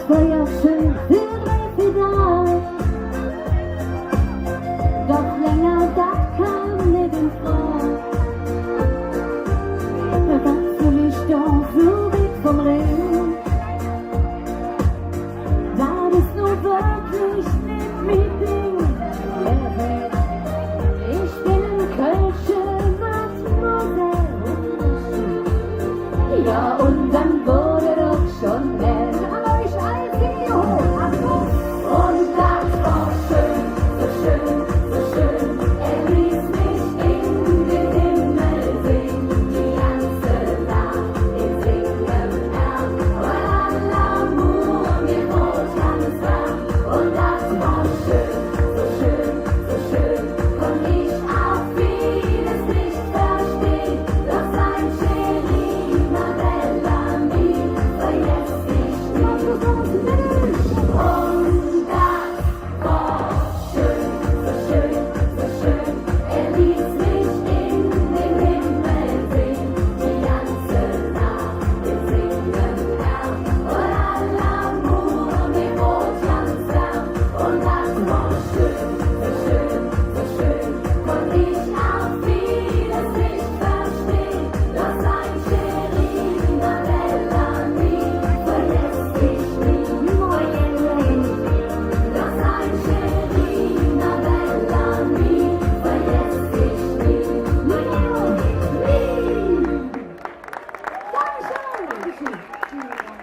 war ja schön für Drehpedal. Doch länger, das kam nirgends vor. Da warst du mich doch so weg vom Ring. War das nur wirklich nicht mein Ding? Ich bin ein Kölsche Mademoiselle. Ja, und dann wurde doch schon hell. Euch als die hoch. Und das war schön, so schön, so schön. Er ließ mich in den Himmel sehen, die ganze Nacht im Singen er. Und l'amour mir wohl ganz warm. Und das war schön, so schön, so schön. Konnt ich auch vieles nicht verstehen, doch sein Chérie, ma belle amie, vergesst ich nie. Und das war schön, so schön, so schön. Er ließ mich in den Himmel sehen, die ganze Nacht im Singen er. Und l'amour mir wohl ganz warm. Und das war schön, so schön, so schön. Konnt ich auch vieles nicht verstehen, doch sein Chérie, ma belle amie, vergesst ich nie. Doch sein Chérie, ma belle amie, vergesst ich nie. Nie. Dankeschön.